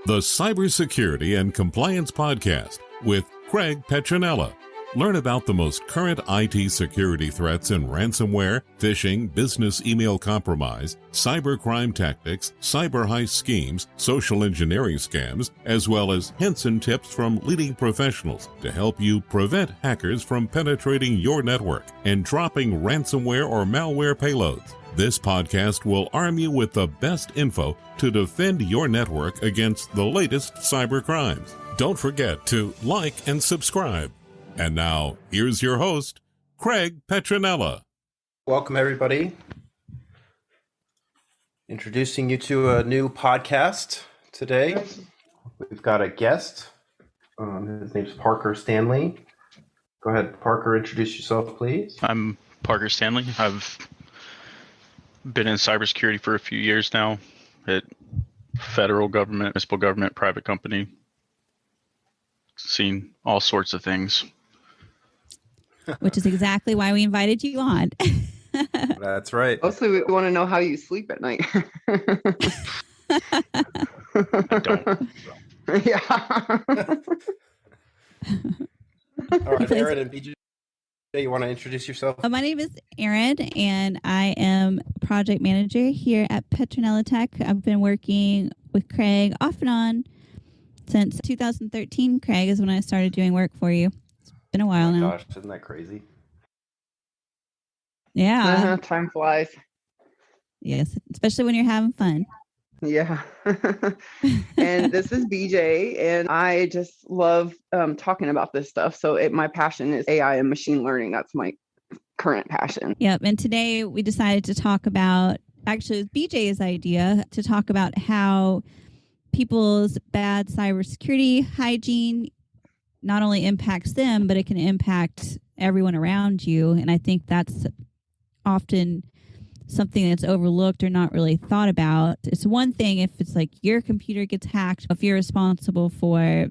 the Cybersecurity and Compliance Podcast with Craig Petronella. Learn about the most current IT security threats in ransomware, phishing, business email compromise, cybercrime tactics, cyber heist schemes, social engineering scams, as well as hints and tips from leading professionals to help you prevent hackers from penetrating your network and dropping ransomware or malware payloads. This podcast will arm you with the best info to defend your network against the latest cyber crimes. Don't forget to like and subscribe. And now, here's your host, Craig Petronella. Welcome, everybody. Introducing you to a new podcast today. We've got a guest. His name's Parker Stanley. Go ahead, Parker, introduce yourself, please. I'm Parker Stanley. I've been in cybersecurity for a few years now at federal government, municipal government, private company. Seen all sorts of things. Which is exactly why we invited you on. That's right. Mostly we want to know how you sleep at night. I don't. Yeah. All right, Erin and BJ, you want to introduce yourself? My name is Erin, and I am project manager here at Petronella Tech. I've been working with Craig off and on since 2013. Craig is when I started doing work for you. It's been a while now. Gosh, isn't that crazy? Yeah. Time flies. Yes, especially when you're having fun. Yeah. And this is BJ, and I just love talking about this stuff. So my passion is AI and machine learning. That's my current passion. Yep. And today we decided to talk about, actually it was BJ's idea, to talk about how people's bad cybersecurity hygiene not only impacts them, but it can impact everyone around you. And I think that's often something that's overlooked or not really thought about. It's one thing if it's like your computer gets hacked, if you're responsible for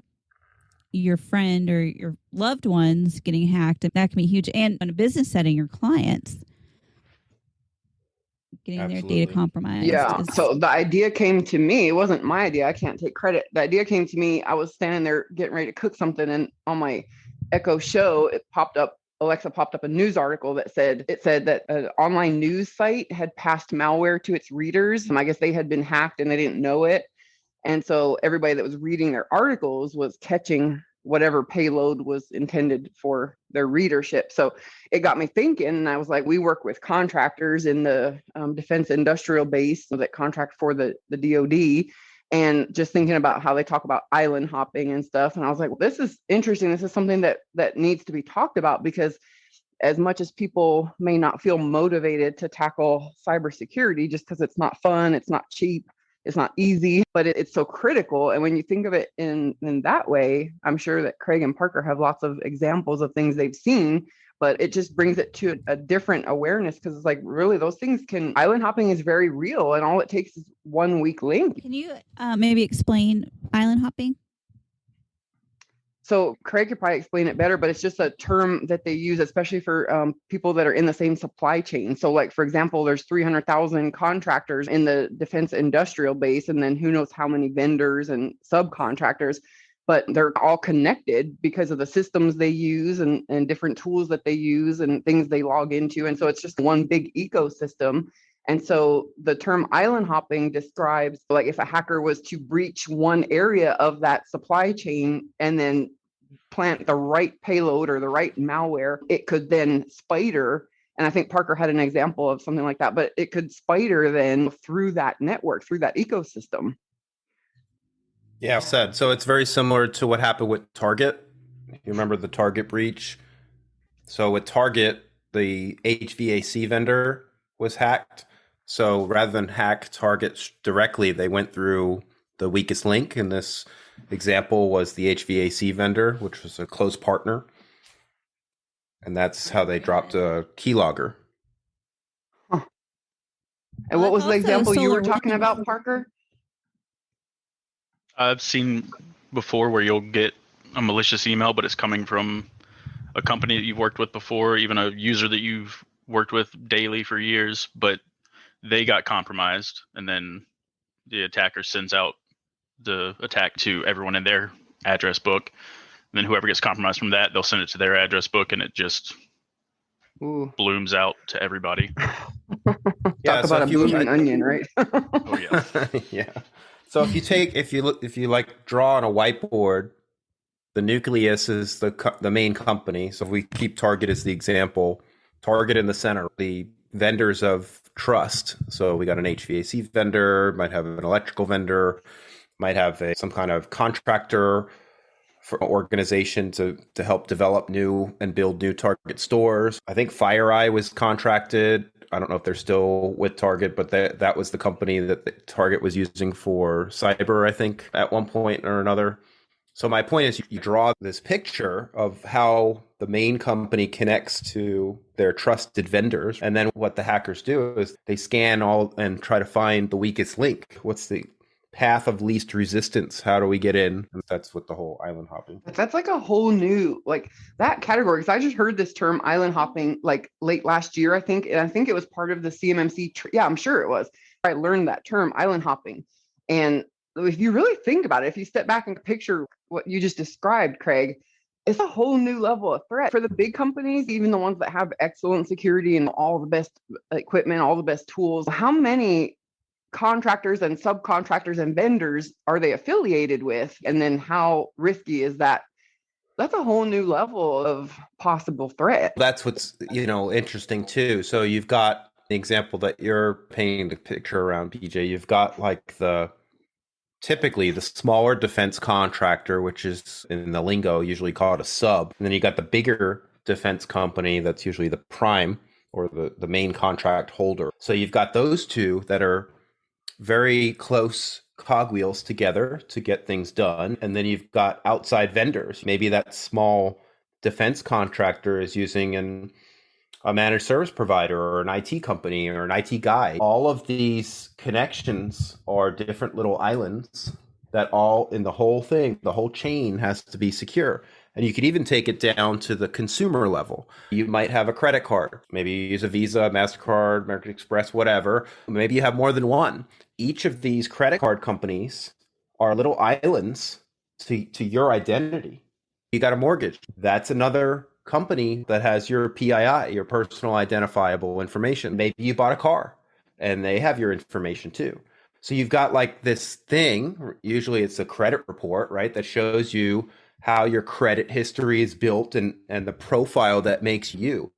your friend or your loved ones getting hacked, that can be huge. And in a business setting, your clients getting Absolutely. their data compromised. Yeah. So the idea came to me. It wasn't my idea. I can't take credit. The idea came to me. I was standing there getting ready to cook something, and on my Echo Show, Alexa popped up a news article that said that an online news site had passed malware to its readers. And I guess they had been hacked and they didn't know it. And so everybody that was reading their articles was catching whatever payload was intended for their readership. So it got me thinking, and I was like, we work with contractors in the defense industrial base that contract for the DoD, and just thinking about how they talk about island hopping and stuff. And I was like, well, this is interesting. This is something that needs to be talked about, because as much as people may not feel motivated to tackle cybersecurity just because it's not fun, it's not cheap, it's not easy, but it's so critical. And when you think of it in that way, I'm sure that Craig and Parker have lots of examples of things they've seen, but it just brings it to a different awareness, because it's like, really, those things island hopping is very real, and all it takes is one weak link. Can you maybe explain island hopping? So Craig could probably explain it better, but it's just a term that they use, especially for people that are in the same supply chain. So like, for example, there's 300,000 contractors in the defense industrial base, and then who knows how many vendors and subcontractors, but they're all connected because of the systems they use and different tools that they use and things they log into. And so it's just one big ecosystem. And so the term island hopping describes, like, if a hacker was to breach one area of that supply chain and then plant the right payload or the right malware, it could then spider. And I think Parker had an example of something like that, but it could spider then through that network, through that ecosystem. Yeah, said. So it's very similar to what happened with Target. You remember the Target breach? So with Target, the HVAC vendor was hacked. So rather than hack Target directly, they went through the weakest link. In this example was the HVAC vendor, which was a close partner. And that's how they dropped a keylogger. Huh. And what was the example you were talking about, Parker? I've seen before where you'll get a malicious email, but it's coming from a company that you've worked with before, even a user that you've worked with daily for years, but they got compromised, and then the attacker sends out the attack to everyone in their address book. And then whoever gets compromised from that, they'll send it to their address book, and it just blooms out to everybody. Talk about a blooming onion, right? Oh yeah. Yeah. So if you like draw on a whiteboard, the nucleus is the main company. So if we keep Target as the example, Target in the center, the vendors of trust. So we got an HVAC vendor, might have an electrical vendor, might have some kind of contractor for organization to help develop new and build new Target stores. I think FireEye was contracted. I don't know if they're still with Target, but that was the company that Target was using for cyber, I think, at one point or another. So my point is you draw this picture of how the main company connects to their trusted vendors. And then what the hackers do is they scan all and try to find the weakest link. What's the path of least resistance? How do we get in? And that's what the whole island hopping. That's like a whole new, like that category. Because I just heard this term island hopping like late last year, I think. And I think it was part of the CMMC. Yeah, I'm sure it was. I learned that term island hopping. And if you really think about it, if you step back and picture what you just described, Craig, it's a whole new level of threat for the big companies, even the ones that have excellent security and all the best equipment, all the best tools. How many contractors and subcontractors and vendors are they affiliated with? And then how risky is that? That's a whole new level of possible threat. That's what's, interesting too. So you've got the example that you're painting the picture around, PJ. You've got like typically the smaller defense contractor, which is in the lingo usually called a sub. And then you got the bigger defense company that's usually the prime or the main contract holder. So you've got those two that are very close cogwheels together to get things done. And then you've got outside vendors. Maybe that small defense contractor is using a managed service provider or an IT company or an IT guy. All of these connections are different little islands that all in the whole thing, the whole chain has to be secure. And you could even take it down to the consumer level. You might have a credit card. Maybe you use a Visa, MasterCard, American Express, whatever. Maybe you have more than one. Each of these credit card companies are little islands to your identity. You got a mortgage. That's another company that has your PII, your personal identifiable information. Maybe you bought a car and they have your information too. So you've got like this thing, usually it's a credit report, right? That shows you how your credit history is built and the profile that makes you.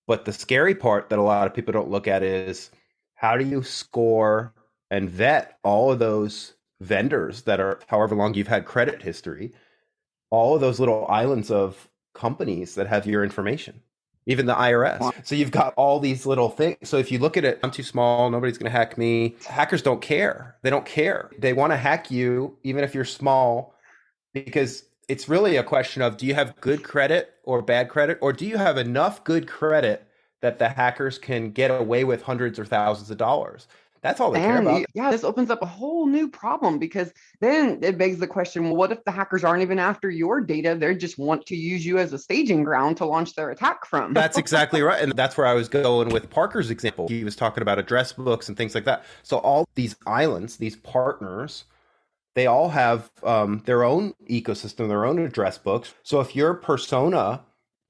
But the scary part that a lot of people don't look at is how do you score and vet all of those vendors that are however long you've had credit history, all of those little islands of companies that have your information, even the IRS. Wow. So you've got all these little things. So if you look at it, I'm too small, nobody's going to hack me. Hackers don't care. They don't care. They want to hack you, even if you're small, because it's really a question of, do you have good credit or bad credit? Or do you have enough good credit that the hackers can get away with hundreds or thousands of dollars? That's all they care about. Yeah, this opens up a whole new problem, because then it begs the question, well, what if the hackers aren't even after your data? They just want to use you as a staging ground to launch their attack from. That's exactly right. And that's where I was going with Parker's example. He was talking about address books and things like that. So all these islands, these partners, they all have their own ecosystem, their own address books. So if your persona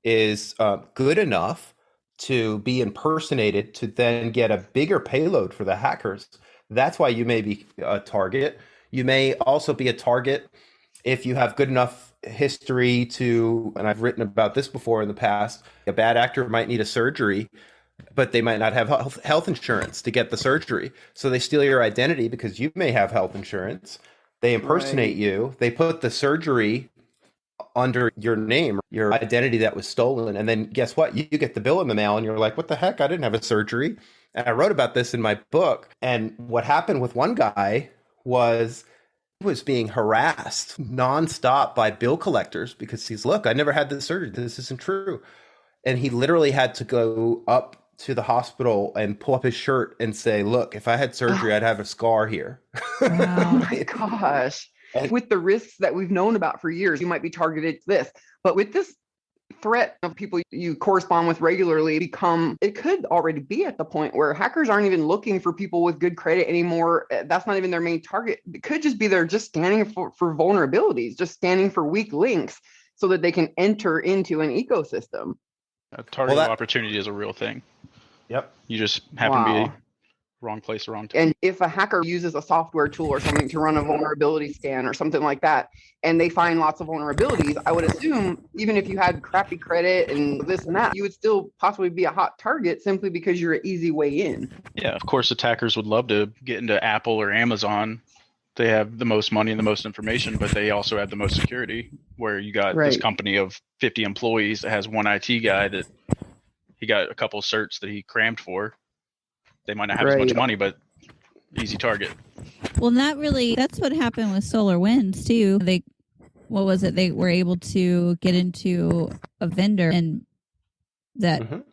is good enough to be impersonated to then get a bigger payload for the hackers, that's why you may be a target. You may also be a target if you have good enough history to, and I've written about this before in the past, a bad actor might need a surgery, but they might not have health insurance to get the surgery. So they steal your identity because you may have health insurance. They impersonate you. They put the surgery under your name, your identity that was stolen. And then guess what? You get the bill in the mail and you're like, what the heck? I didn't have a surgery. And I wrote about this in my book. And what happened with one guy was he was being harassed nonstop by bill collectors because he's, look, I never had this surgery. This isn't true. And he literally had to go up to the hospital and pull up his shirt and say, look, if I had surgery, I'd have a scar here. Oh my gosh. And with the risks that we've known about for years, you might be targeted to this. But with this threat of people you correspond with regularly it could already be at the point where hackers aren't even looking for people with good credit anymore. That's not even their main target. It could just be they're just scanning for vulnerabilities, just scanning for weak links so that they can enter into an ecosystem. Target opportunity is a real thing. Yep. You just happen to be wrong place, wrong time. And if a hacker uses a software tool or something to run a vulnerability scan or something like that, and they find lots of vulnerabilities, I would assume even if you had crappy credit and this and that, you would still possibly be a hot target simply because you're an easy way in. Yeah, of course, attackers would love to get into Apple or Amazon. They have the most money and the most information, but they also have the most security, where you got this company of 50 employees that has one IT guy that he got a couple certs that he crammed for. They might not have as much money, but easy target. Well, that's what happened with SolarWinds too. They were able to get into a vendor, and that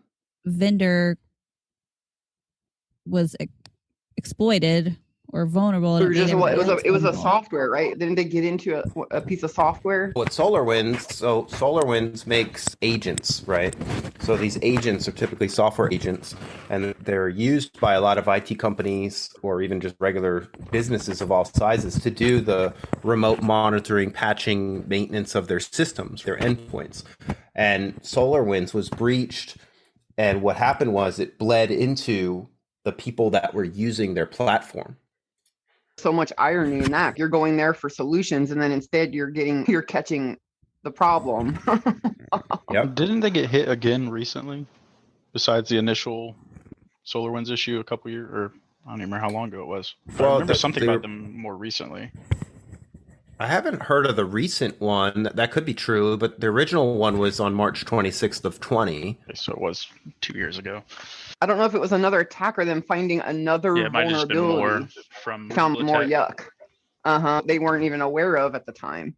vendor was exploited or vulnerable. It was a software, right? Didn't they get into a piece of software? With SolarWinds makes agents, right? So these agents are typically software agents, and they're used by a lot of IT companies or even just regular businesses of all sizes to do the remote monitoring, patching, maintenance of their systems, their endpoints. And SolarWinds was breached, and what happened was it bled into the people that were using their platform. So much irony in that. You're going there for solutions, and then instead you're catching the problem. Yep. Didn't they get hit again recently? Besides the initial SolarWinds issue a couple years, or I don't even remember how long ago it was. Well, I remember something about them more recently. I haven't heard of the recent one. That could be true, but the original one was on March 26th of 20. Okay, so it was 2 years ago. I don't know if it was another attack or them finding another vulnerability. It might have just been more from found more yuck. They weren't even aware of at the time.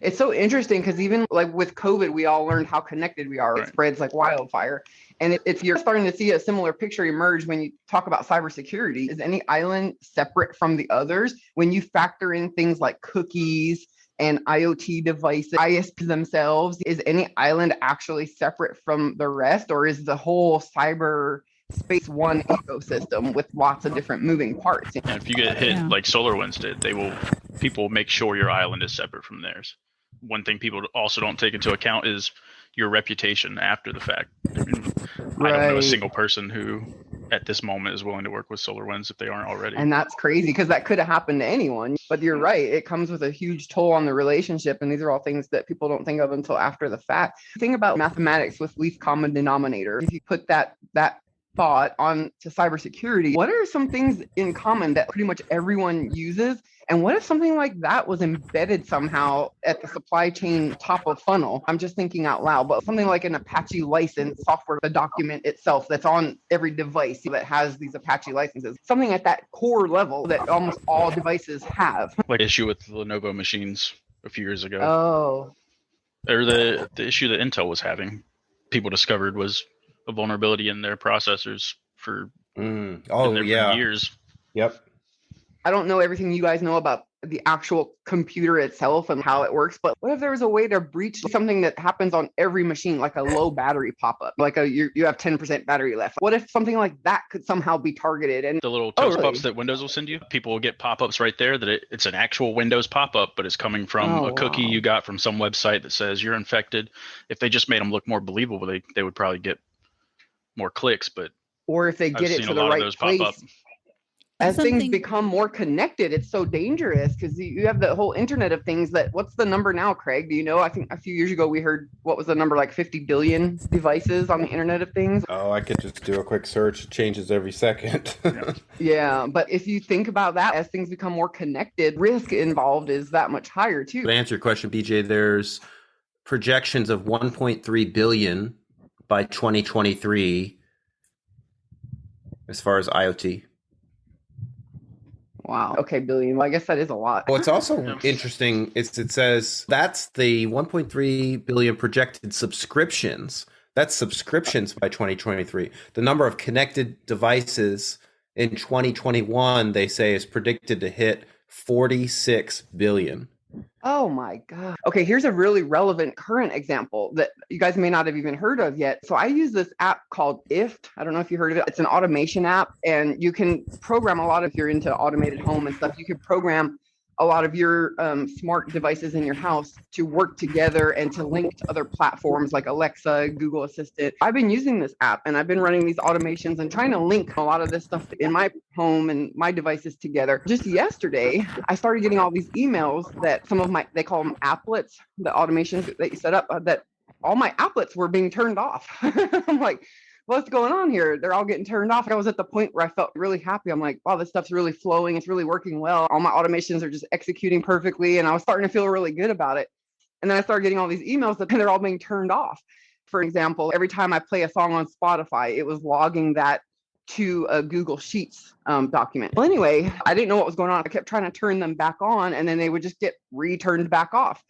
It's so interesting because even like with COVID, we all learned how connected we are. Right. It spreads like wildfire. And you're starting to see a similar picture emerge when you talk about cybersecurity. Is any island separate from the others? When you factor in things like cookies and IoT devices, ISPs themselves, is any island actually separate from the rest? Or is the whole cyber space one ecosystem with lots of different moving parts? And if you get hit like SolarWinds did, people make sure your island is separate from theirs. One thing people also don't take into account is your reputation after the fact. I don't know a single person who at this moment is willing to work with SolarWinds if they aren't already. And that's crazy because that could have happened to anyone. But you're right. It comes with a huge toll on the relationship. And these are all things that people don't think of until after the fact. Think about mathematics with least common denominator. If you put that thought on to cybersecurity, what are some things in common that pretty much everyone uses? And what if something like that was embedded somehow at the supply chain top of funnel? I'm just thinking out loud, but something like an Apache license software, the document itself that's on every device that has these Apache licenses, something at that core level that almost all devices have. Like the issue with Lenovo machines a few years ago. Oh. Or the issue that Intel was having, people discovered was a vulnerability in their processors for years. Yep. I don't know everything you guys know about the actual computer itself and how it works, but what if there was a way to breach something that happens on every machine, like a low battery pop-up, like you have 10% battery left? What if something like that could somehow be targeted? And the little toast pups that Windows will send you, people will get pop-ups right there that it's an actual Windows pop-up, but it's coming from a cookie you got from some website that says you're infected. If they just made them look more believable, they would probably get more clicks. But or if they get it to the right place. As things become more connected, it's so dangerous because you have the whole Internet of Things. What's the number now, Craig? Do you know? I think a few years ago we heard, what was the number, like 50 billion devices on the Internet of Things? Oh, I could just do a quick search. It changes every second. Yeah, but if you think about that, as things become more connected, risk involved is that much higher too. To answer your question, BJ, there's projections of 1.3 billion by 2023 as far as IoT. Wow. Okay, billion. Well, I guess that is a lot. What's also interesting is it says that's the 1.3 billion projected subscriptions. That's subscriptions by 2023. The number of connected devices in 2021, they say, is predicted to hit 46 billion. Oh my God. Okay, here's a really relevant current example that you guys may not have even heard of yet. So I use this app called IFT. I don't know if you heard of it. It's an automation app, and you can program a lot if you're into automated home and stuff. You can program a lot of your smart devices in your house to work together and to link to other platforms like Alexa, Google Assistant. I've been using this app and I've been running these automations and trying to link a lot of this stuff in my home and my devices together. Just yesterday, I started getting all these emails that some of they call them applets, the automations that you set up, that all my applets were being turned off. I'm like, what's going on here? They're all getting turned off. I was at the point where I felt really happy. I'm like, wow, this stuff's really flowing. It's really working well. All my automations are just executing perfectly. And I was starting to feel really good about it. And then I started getting all these emails that they're all being turned off. For example, every time I play a song on Spotify, it was logging that to a Google Sheets document. Well, anyway, I didn't know what was going on. I kept trying to turn them back on, and then they would just get returned back off.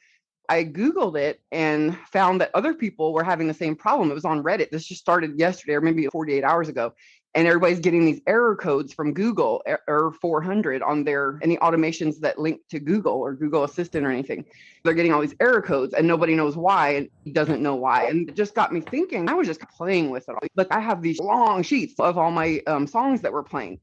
I Googled it and found that other people were having the same problem. It was on Reddit. This just started yesterday or maybe 48 hours ago. And everybody's getting these error codes from Google, error 400 on any automations that link to Google or Google Assistant or anything. They're getting all these error codes and nobody knows why and doesn't know why. And it just got me thinking, I was just playing with it. But I have these long sheets of all my songs that we're playing,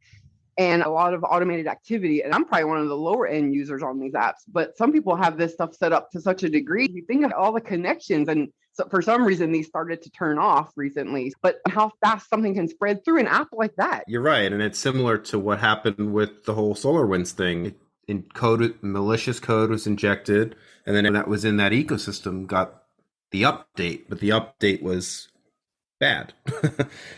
and a lot of automated activity. And I'm probably one of the lower end users on these apps, but some people have this stuff set up to such a degree. You think of all the connections, and so for some reason, these started to turn off recently, but how fast something can spread through an app like that. You're right. And it's similar to what happened with the whole SolarWinds thing. Malicious code was injected, and then that was in that ecosystem got the update, but the update was bad.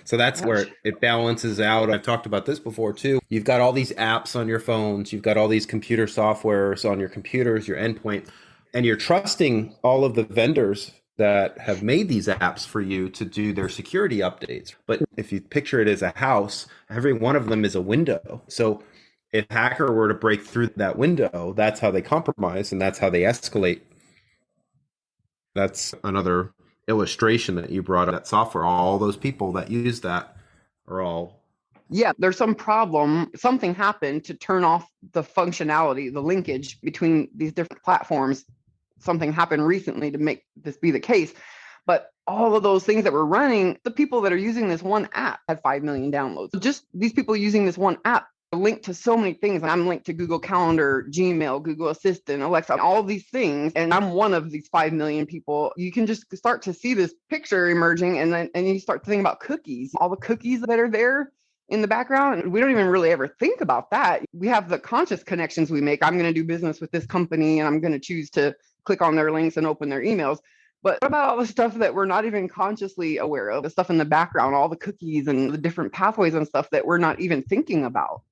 So that's where it balances out. I've talked about this before too. You've got all these apps on your phones, you've got all these computer softwares on your computers, your endpoint, and you're trusting all of the vendors that have made these apps for you to do their security updates. But if you picture it as a house, every one of them is a window. So if a hacker were to break through that window, that's how they compromise and that's how they escalate. That's another illustration that you brought up. That software, all those people that use that are all... Yeah, there's some problem. Something happened to turn off the functionality, the linkage between these different platforms. Something happened recently to make this be the case. But all of those things that were running, the people that are using this one app had 5 million downloads. Just these people using this one app are linked to so many things. I'm linked to Google Calendar, Gmail, Google Assistant, Alexa, all these things. And I'm one of these 5 million people. You can just start to see this picture emerging, and you start to think about cookies, all the cookies that are there in the background. We don't even really ever think about that. We have the conscious connections we make. I'm going to do business with this company, and I'm going to choose to click on their links and open their emails. But what about all the stuff that we're not even consciously aware of, the stuff in the background, all the cookies and the different pathways and stuff that we're not even thinking about?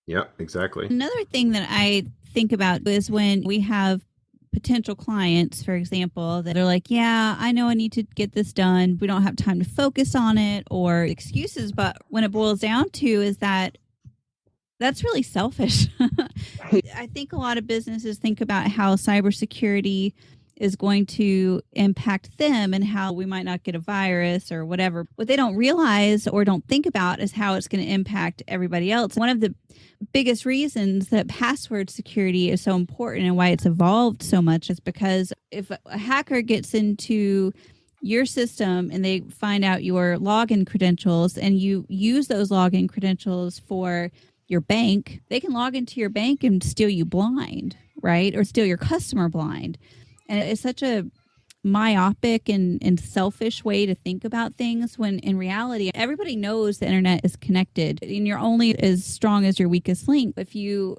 Yeah, exactly. Another thing that I think about is when we have potential clients, for example, that are like, yeah, I know I need to get this done. We don't have time to focus on it, or excuses. But when it boils down to is that that's really selfish. I think a lot of businesses think about how cybersecurity is going to impact them and how we might not get a virus or whatever. What they don't realize or don't think about is how it's going to impact everybody else. One of the biggest reasons that password security is so important and why it's evolved so much is because if a hacker gets into your system and they find out your login credentials and you use those login credentials for your bank, they can log into your bank and steal you blind, right? Or steal your customer blind. And it's such a myopic and selfish way to think about things when in reality, everybody knows the internet is connected and you're only as strong as your weakest link. If you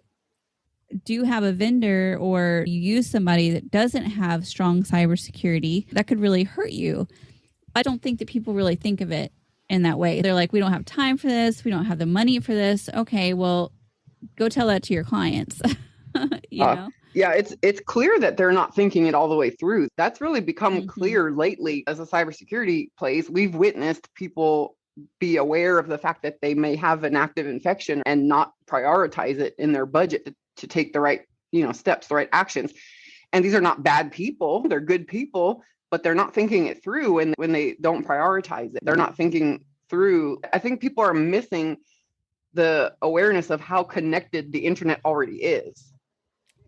do have a vendor or you use somebody that doesn't have strong cybersecurity, that could really hurt you. I don't think that people really think of it in that way. They're like, we don't have time for this. We don't have the money for this. Okay, well, go tell that to your clients. you know? Yeah, it's clear that they're not thinking it all the way through. That's really become clear lately as a cybersecurity place. We've witnessed people be aware of the fact that they may have an active infection and not prioritize it in their budget to take the right, steps, the right actions. And these are not bad people. They're good people, but they're not thinking it through when they don't prioritize it. They're not thinking through. I think people are missing the awareness of how connected the internet already is.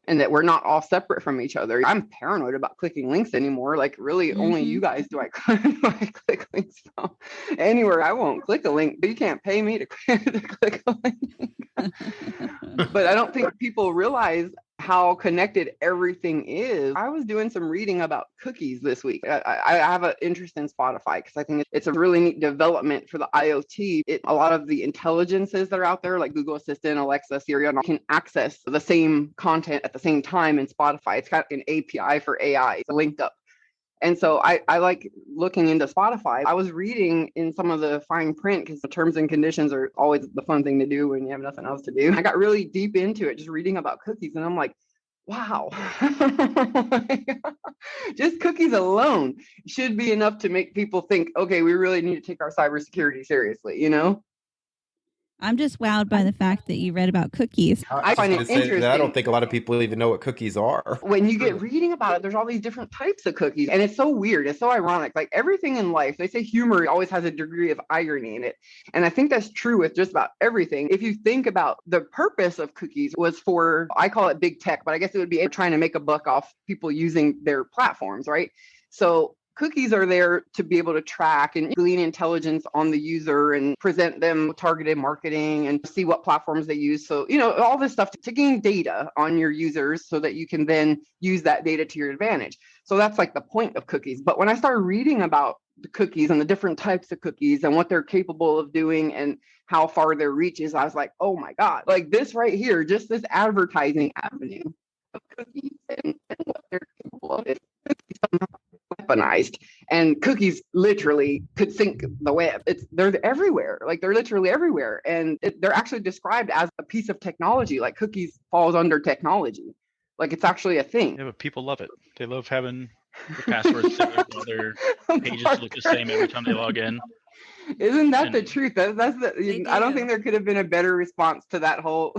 and that we're not all separate from each other. I'm paranoid about clicking links anymore. Like, really, only you guys do I click links from. Anywhere I won't click a link, but you can't pay me to click a link. But I don't think people realize how connected everything is. I was doing some reading about cookies this week. I have an interest in Spotify because I think it's a really neat development for the IoT. A lot of the intelligences that are out there, like Google Assistant, Alexa, Siri, can access the same content at the same time in Spotify. It's got an API for AI. It's linked up. And so I like looking into Spotify. I was reading in some of the fine print because the terms and conditions are always the fun thing to do when you have nothing else to do. I got really deep into it, just reading about cookies. And I'm like, wow, just cookies alone should be enough to make people think, okay, we really need to take our cybersecurity seriously, you know? I'm just wowed by the fact that you read about cookies. I find it interesting. I don't think a lot of people even know what cookies are. When you get reading about it, there's all these different types of cookies. And it's so weird. It's so ironic. Like everything in life, they say humor always has a degree of irony in it. And I think that's true with just about everything. If you think about the purpose of cookies was for, I call it big tech, but I guess it would be trying to make a buck off people using their platforms, right? So cookies are there to be able to track and glean intelligence on the user and present them targeted marketing and see what platforms they use. So, you know, all this stuff to gain data on your users so that you can then use that data to your advantage. So that's like the point of cookies. But when I started reading about the cookies and the different types of cookies and what they're capable of doing and how far their reach is, I was like, oh my God, like this right here, just this advertising avenue of cookies and what they're capable of. Weaponized, and cookies literally could sync the web. They're everywhere, like they're literally everywhere, and they're actually described as a piece of technology. Like cookies falls under technology, like it's actually a thing. Yeah, but people love it. They love having the passwords saved while their pages look the same every time they log in. Isn't that the truth? That's the. I don't think there could have been a better response to that whole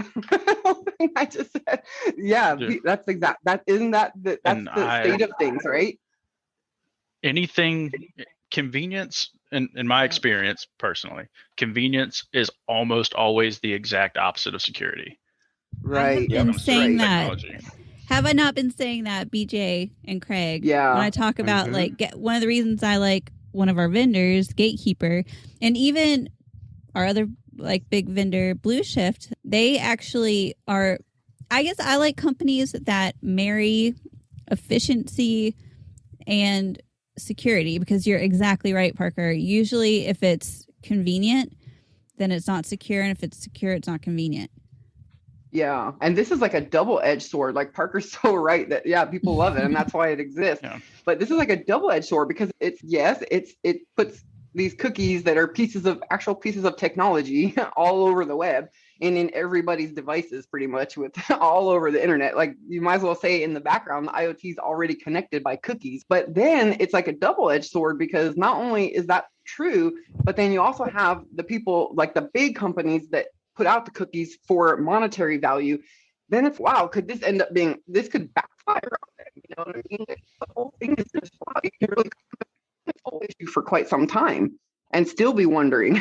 thing I just said. Yeah, that's exact. That's the state of things, right? Anything convenience, in my experience personally, convenience is almost always the exact opposite of security. Right. I've been saying that. Have I not been saying that, BJ and Craig? Yeah. When I talk about one of the reasons I like one of our vendors, Gatekeeper, and even our other like big vendor, Blue Shift, they actually are. I guess I like companies that marry efficiency and security, because you're exactly right, Parker. Usually if it's convenient, then it's not secure, and if it's secure, it's not convenient. Yeah, and this is like a double-edged sword. Like Parker's so right that people love it, and that's why it exists. Yeah. But this is like a double-edged sword because it puts these cookies that are actual pieces of technology all over the web and in everybody's devices, pretty much, with all over the internet. Like you might as well say in the background, the IoT is already connected by cookies. But then it's like a double-edged sword, because not only is that true, but then you also have the people, like the big companies that put out the cookies for monetary value. Then it's, wow, could this end up being, this could backfire on them? You know what I mean? The whole thing is just, wow, you can really this whole issue for quite some time and still be wondering.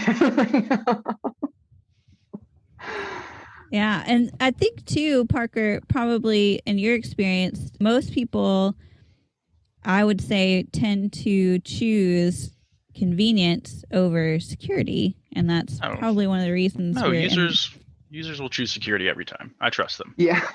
Yeah. And I think too, Parker, probably in your experience, most people, I would say, tend to choose convenience over security. And that's probably one of the reasons. No, users will choose security every time. I trust them. Yeah.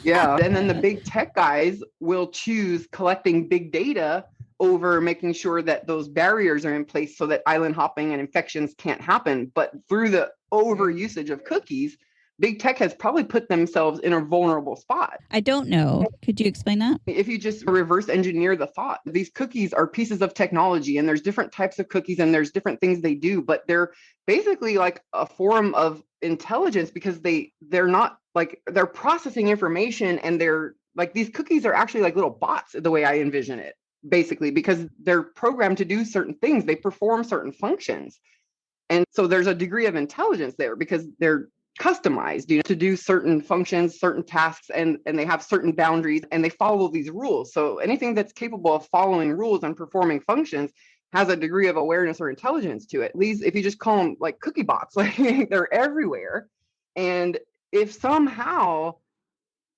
Yeah. And then the big tech guys will choose collecting big data over making sure that those barriers are in place so that island hopping and infections can't happen. But through the overusage of cookies, big tech has probably put themselves in a vulnerable spot. I don't know. Could you explain that? If you just reverse engineer the thought, these cookies are pieces of technology, and there's different types of cookies and there's different things they do, but they're basically like a form of intelligence, because they're not like, they're processing information, and they're like, these cookies are actually like little bots, the way I envision it, basically, because they're programmed to do certain things. They perform certain functions. And so there's a degree of intelligence there because they're customized, to do certain functions, certain tasks, and they have certain boundaries, and they follow these rules. So anything that's capable of following rules and performing functions has a degree of awareness or intelligence to it. These, if you just call them like cookie bots, like they're everywhere. And if somehow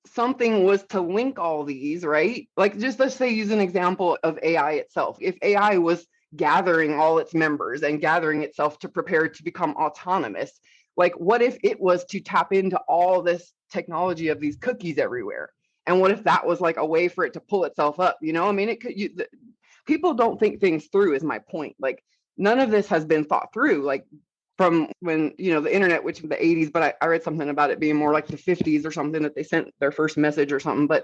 something was to link all these, right? Like, just let's say, use an example of AI itself. If AI was gathering all its members and gathering itself to prepare to become autonomous, like, what if it was to tap into all this technology of these cookies everywhere? And what if that was like a way for it to pull itself up? You know, I mean, people don't think things through, is my point. Like, none of this has been thought through. Like, from when, you know, the internet, which was the 80s, but I read something about it being more like the 50s or something, that they sent their first message or something,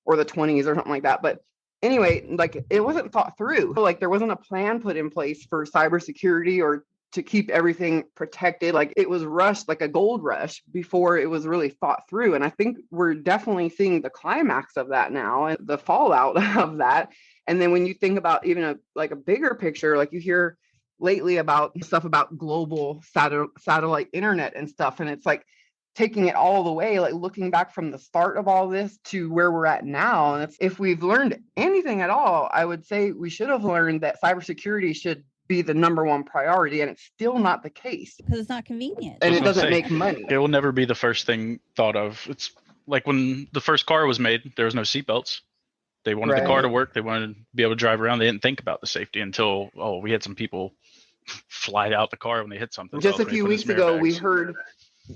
or the 20s or something like that. But anyway, like, it wasn't thought through. Like, there wasn't a plan put in place for cybersecurity or to keep everything protected. Like, it was rushed, like a gold rush, before it was really thought through. And I think we're definitely seeing the climax of that now, and the fallout of that. And then when you think about even a bigger picture, like, you hear lately about stuff about global satellite internet and stuff, and it's like taking it all the way, like looking back from the start of all this to where we're at now. And if we've learned anything at all, I would say we should have learned that cybersecurity should be the number one priority, and it's still not the case because it's not convenient and it doesn't make money. It will never be the first thing thought of. It's like when the first car was made, there was no seatbelts. They wanted the car to work. They wanted to be able to drive around. They didn't think about the safety until, we had some people fly out the car when they hit something. Just a few weeks ago, we heard,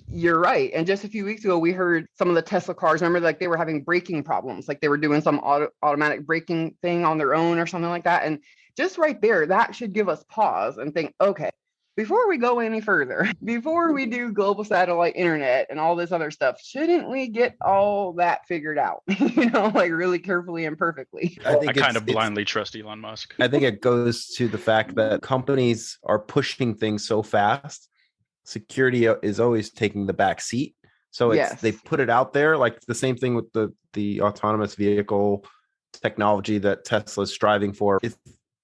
you're right. And just a few weeks ago, we heard some of the Tesla cars, remember, like, they were having braking problems. Like, they were doing some automatic braking thing on their own or something like that. And just right there, that should give us pause and think, okay, before we go any further, before we do global satellite internet and all this other stuff, shouldn't we get all that figured out, you know, like, really carefully and perfectly? I kind of blindly trust Elon Musk. I think it goes to the fact that companies are pushing things so fast. Security is always taking the back seat. So they put it out there, like the same thing with the autonomous vehicle technology that Tesla is striving for.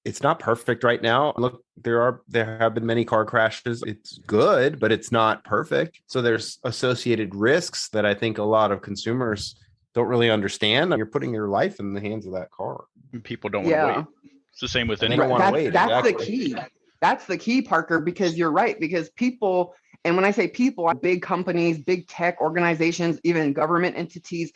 It's not perfect right now. Look, there have been many car crashes. It's good, but it's not perfect. So there's associated risks that I think a lot of consumers don't really understand. You're putting your life in the hands of that car. People don't want to wait. It's the same with anything. They don't want to wait. That's the key. That's the key, Parker, because you're right. Because people, and when I say people, big companies, big tech organizations, even government entities,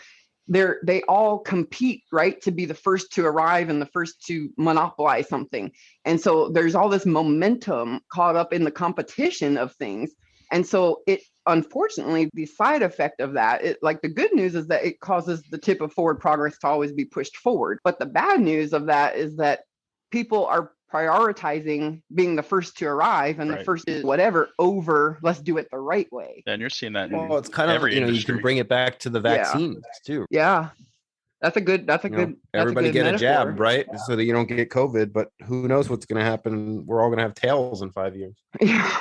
they all compete, right, to be the first to arrive and the first to monopolize something. And so there's all this momentum caught up in the competition of things. And so it, unfortunately, the side effect of that, like, the good news is that it causes the tip of forward progress to always be pushed forward. But the bad news of that is that people are prioritizing being the first to arrive, and the first is whatever over let's do it the right way. And you're seeing that. Well, it's kind of, you can bring it back to the vaccines too. Yeah. That's a good everybody get metaphor. a jab, right? So that you don't get COVID, but who knows what's going to happen. We're all going to have tails in 5 years. Yeah.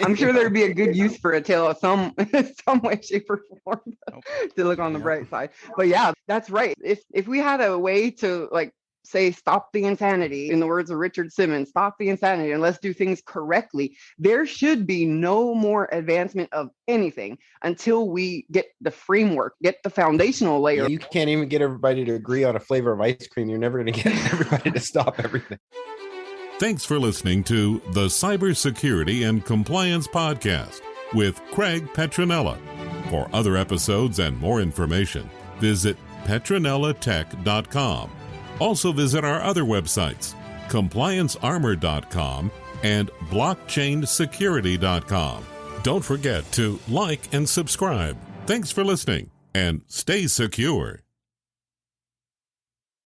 I'm sure there'd be a good use for a tail of some way, shape, or form to look on the bright side. But yeah, that's right. If we had a way to, like, say, stop the insanity, in the words of Richard Simmons, stop the insanity and let's do things correctly, there should be no more advancement of anything until we get the framework, get the foundational layer. Yeah, you can't even get everybody to agree on a flavor of ice cream. You're never going to get everybody to stop everything. Thanks for listening to the Cybersecurity and Compliance Podcast with Craig Petronella. For other episodes and more information, visit petronellatech.com. Also visit our other websites, compliancearmor.com and blockchainsecurity.com. Don't forget to like and subscribe. Thanks for listening, and stay secure.